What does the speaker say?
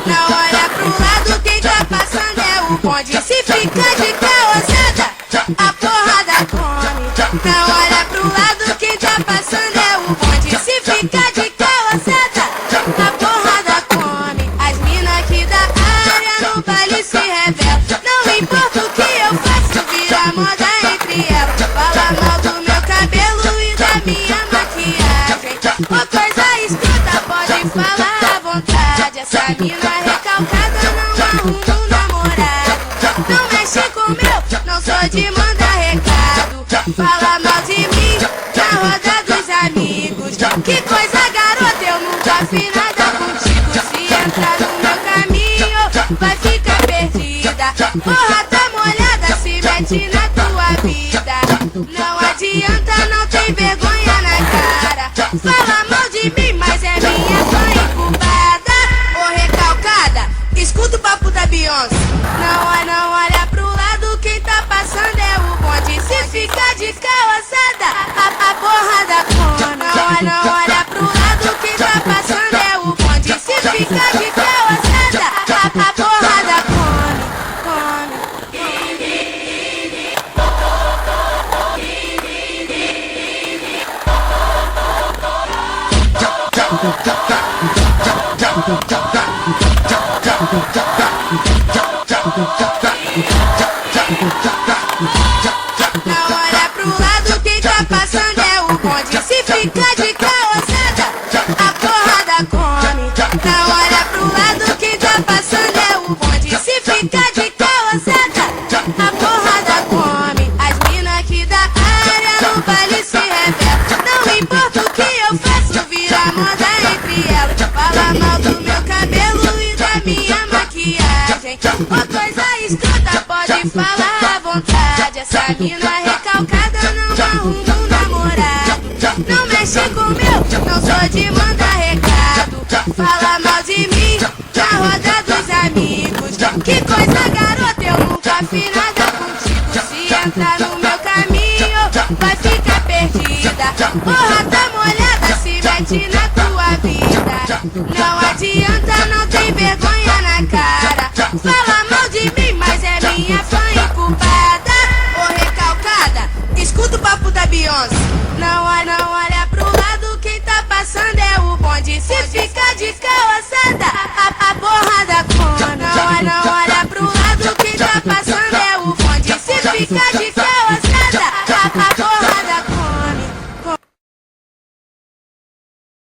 Não olha pro lado, quem tá passando é o bonde. Se fica de carroçada, a porrada come. Não olha pro lado, quem tá passando é o bonde. Se fica de carroçada, a porrada come. As mina aqui da área no baile se revelam. Não importa o que eu faço, vira moda entre elas. Fala mal do meu cabelo e da minha maquiagem. Ô coisa escrita, pode falar à vontade. Essa mina recalcada não arruma um namorado. Não mexe com meu, não sou de mandar recado. Fala mal de mim na roda dos amigos. Que coisa, garota, eu nunca fiz nada contigo. Se entrar no meu caminho, vai ficar perdida. Porra, tá molhada, se mete na tua vida. Não adianta, não tem vergonha na cara. Fala mal de mim, mas é minha fã incubada. Ô recalcada, escuta o papo da Beyoncé. Não olha pro lado, quem tá passando é o bonde. Se fica de carroçada, a porrada come. Não olha pro lado, quem tá passando é o bonde. Se fica de carroçada, a porrada come. Não olha pro lado, quem tá passando é o bonde. Se fica de carroçada, a porrada come. Não olha pro lado, quem tá passando é o bonde. Se fica de carroçada, a porrada come. As mina aqui da área no baile se revelam. Não importa o que eu faço, vira moda entre elas. Fala mal do meu cabelo e da minha maquiagem. Ô coisa escrota, pode falar à vontade. Essa mina recalcada não arruma um namorado. Não mexe com meu, não sou de mandar recado. Fala mal de mim na roda dos amigos. Que coisa, garota, eu nunca fiz nada contigo. Se entrar no meu caminho, vai ficar perdida. Porra, tá molhada, se mete na tua vida. Não adianta, não tem vergonha na cara. Fala mal de mim, mas é minha fã incubada. Ô recalcada, escuta o papo da Beyoncé. Não olha pro lado, quem tá passando é o bonde. Se fica de carroçada, a porrada come. Não olha pro lado, quem tá passando é o bonde. Se fica de